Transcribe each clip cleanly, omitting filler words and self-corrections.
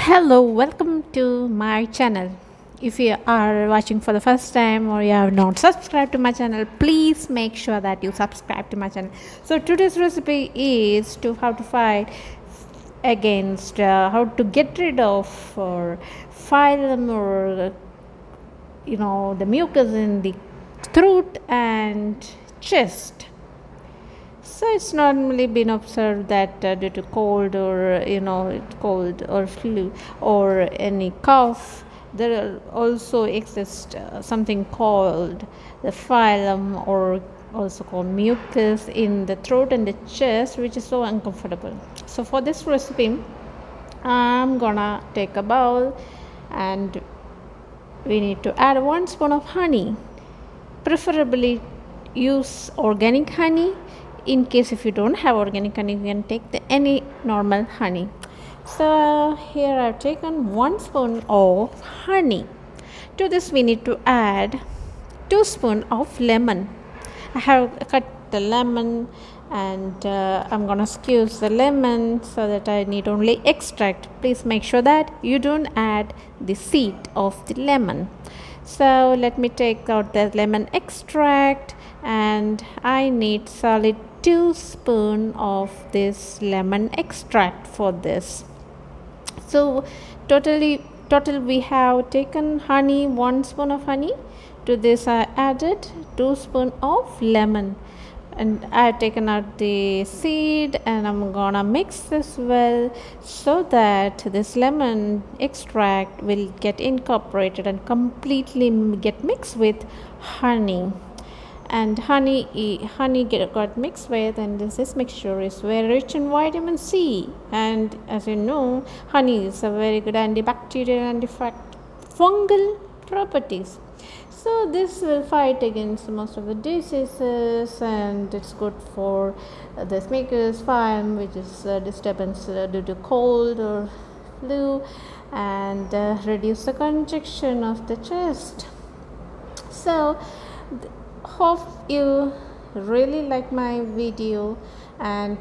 Hello, welcome to my channel. If you are watching for the first time or you have not subscribed to my channel, please make sure that you subscribe to my channel. So today's recipe is to how to fight against how to get rid of or phlegm or the mucus in the throat and chest. So it's normally been observed that due to cold or cold or flu or any cough, there also exists something called the phlegm or also called mucus in the throat and the chest, which is so uncomfortable. So for this recipe, I'm gonna take a bowl and we need to add 1 spoon of honey. Preferably use organic honey. In case if you don't have organic honey, you can take any normal honey. So here I've taken 1 spoon of honey. To this we need to add 2 spoons of lemon. I have cut the lemon and I'm gonna squeeze the lemon so that I need only extract. Please make sure that you don't add the seed of the lemon. So let me take out the lemon extract, and I need solid 2 spoons of this lemon extract for this. So total we have taken honey, 1 spoon of honey. To this I added 2 spoons of lemon, and I have taken out the seed, and I'm gonna mix this well so that this lemon extract will get incorporated and completely get mixed with honey. And honey got mixed with, and this mixture is very rich in vitamin C, and as you know, honey is a very good antibacterial and fungal properties. So this will fight against most of the diseases, and it's good for this mucus phlegm, which is disturbance due to cold or flu, and reduce the congestion of the chest. So hope you really like my video, and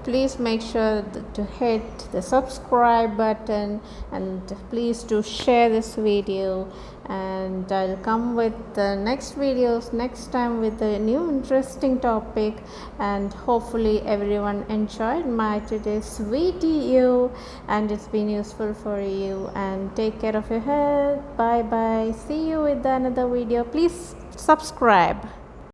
please make sure to hit the subscribe button, and please do share this video, and I'll come with the next videos next time with a new interesting topic, and hopefully everyone enjoyed my today's video and it's been useful for you. And take care of your health. Bye bye. See you with another video. Please subscribe.